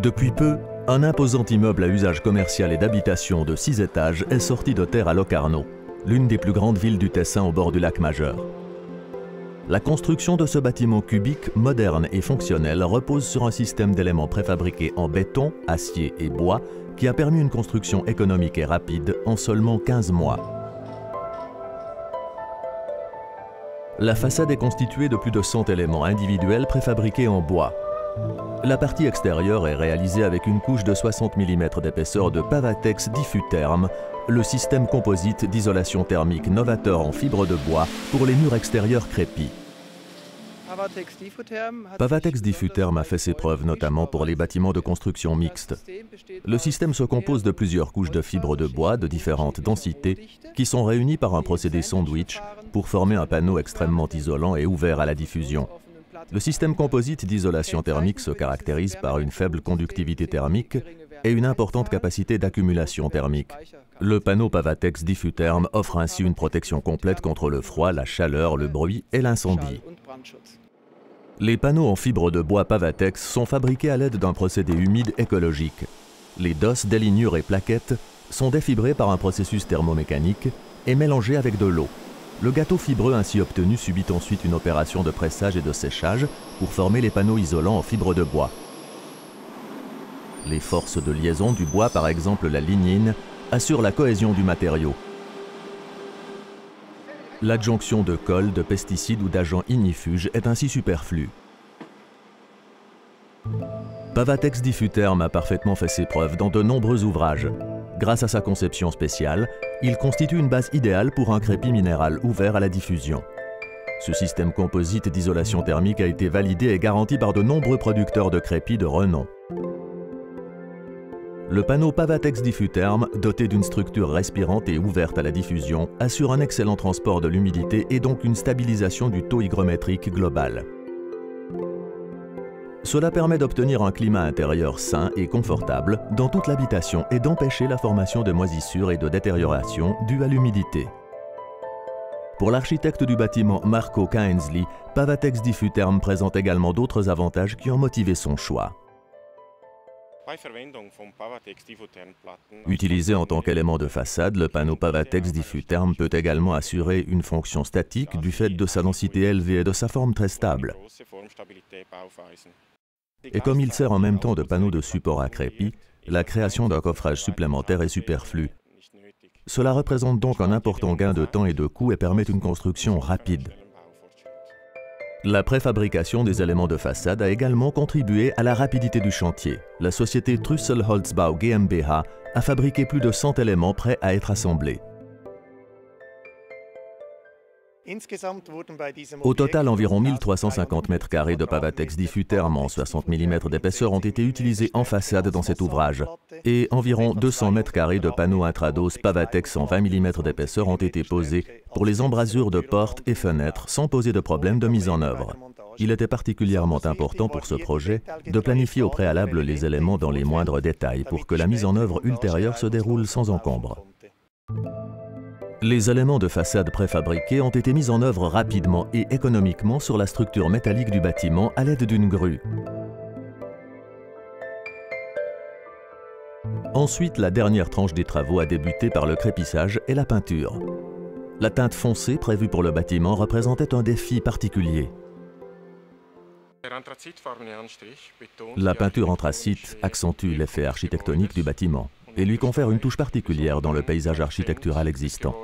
Depuis peu, un imposant immeuble à usage commercial et d'habitation de 6 étages est sorti de terre à Locarno, l'une des plus grandes villes du Tessin au bord du lac Majeur. La construction de ce bâtiment cubique, moderne et fonctionnel, repose sur un système d'éléments préfabriqués en béton, acier et bois qui a permis une construction économique et rapide en seulement 15 mois. La façade est constituée de plus de 100 éléments individuels préfabriqués en bois. La partie extérieure est réalisée avec une couche de 60 mm d'épaisseur de Pavatex Diffutherm, le système composite d'isolation thermique novateur en fibre de bois pour les murs extérieurs crépis. Pavatex Diffutherm a fait ses preuves notamment pour les bâtiments de construction mixte. Le système se compose de plusieurs couches de fibres de bois de différentes densités qui sont réunies par un procédé sandwich pour former un panneau extrêmement isolant et ouvert à la diffusion. Le système composite d'isolation thermique se caractérise par une faible conductivité thermique et une importante capacité d'accumulation thermique. Le panneau Pavatex Diffutherm offre ainsi une protection complète contre le froid, la chaleur, le bruit et l'incendie. Les panneaux en fibre de bois Pavatex sont fabriqués à l'aide d'un procédé humide écologique. Les dosses, délignures et plaquettes sont défibrés par un processus thermomécanique et mélangés avec de l'eau. Le gâteau fibreux ainsi obtenu subit ensuite une opération de pressage et de séchage pour former les panneaux isolants en fibre de bois. Les forces de liaison du bois, par exemple la lignine, assurent la cohésion du matériau. L'adjonction de colle, de pesticides ou d'agents ignifuges est ainsi superflue. Pavatex Diffutherm a parfaitement fait ses preuves dans de nombreux ouvrages. Grâce à sa conception spéciale, il constitue une base idéale pour un crépi minéral ouvert à la diffusion. Ce système composite d'isolation thermique a été validé et garanti par de nombreux producteurs de crépis de renom. Le panneau Pavatex Diffutherm, doté d'une structure respirante et ouverte à la diffusion, assure un excellent transport de l'humidité et donc une stabilisation du taux hygrométrique global. Cela permet d'obtenir un climat intérieur sain et confortable dans toute l'habitation et d'empêcher la formation de moisissures et de détérioration dues à l'humidité. Pour l'architecte du bâtiment Marco Kaensli, Pavatex Diffutherm présente également d'autres avantages qui ont motivé son choix. Utilisé en tant qu'élément de façade, le panneau Pavatex Diffutherm peut également assurer une fonction statique du fait de sa densité élevée et de sa forme très stable. Et comme il sert en même temps de panneau de support à crépi, la création d'un coffrage supplémentaire est superflue. Cela représente donc un important gain de temps et de coût et permet une construction rapide. La préfabrication des éléments de façade a également contribué à la rapidité du chantier. La société Trüssel-Holzbau GmbH a fabriqué plus de 100 éléments prêts à être assemblés. Au total, environ 1350 m² de Pavatex Diffutherm en 60 mm d'épaisseur ont été utilisés en façade dans cet ouvrage et environ 200 m² de panneaux intradose Pavatex en 20 mm d'épaisseur ont été posés pour les embrasures de portes et fenêtres sans poser de problème de mise en œuvre. Il était particulièrement important pour ce projet de planifier au préalable les éléments dans les moindres détails pour que la mise en œuvre ultérieure se déroule sans encombre. Les éléments de façade préfabriqués ont été mis en œuvre rapidement et économiquement sur la structure métallique du bâtiment à l'aide d'une grue. Ensuite, la dernière tranche des travaux a débuté par le crépissage et la peinture. La teinte foncée prévue pour le bâtiment représentait un défi particulier. La peinture anthracite accentue l'effet architectonique du bâtiment et lui confère une touche particulière dans le paysage architectural existant.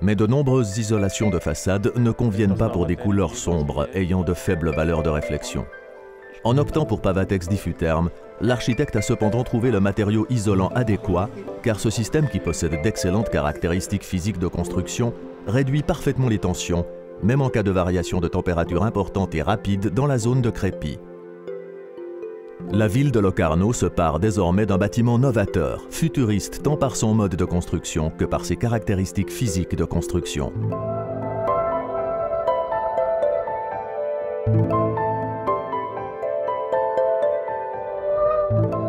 Mais de nombreuses isolations de façade ne conviennent pas pour des couleurs sombres ayant de faibles valeurs de réflexion. En optant pour Pavatex Diffutherm, l'architecte a cependant trouvé le matériau isolant adéquat, car ce système qui possède d'excellentes caractéristiques physiques de construction réduit parfaitement les tensions, même en cas de variation de température importante et rapide dans la zone de crépi. La ville de Locarno se pare désormais d'un bâtiment novateur, futuriste tant par son mode de construction que par ses caractéristiques physiques de construction. Thank you.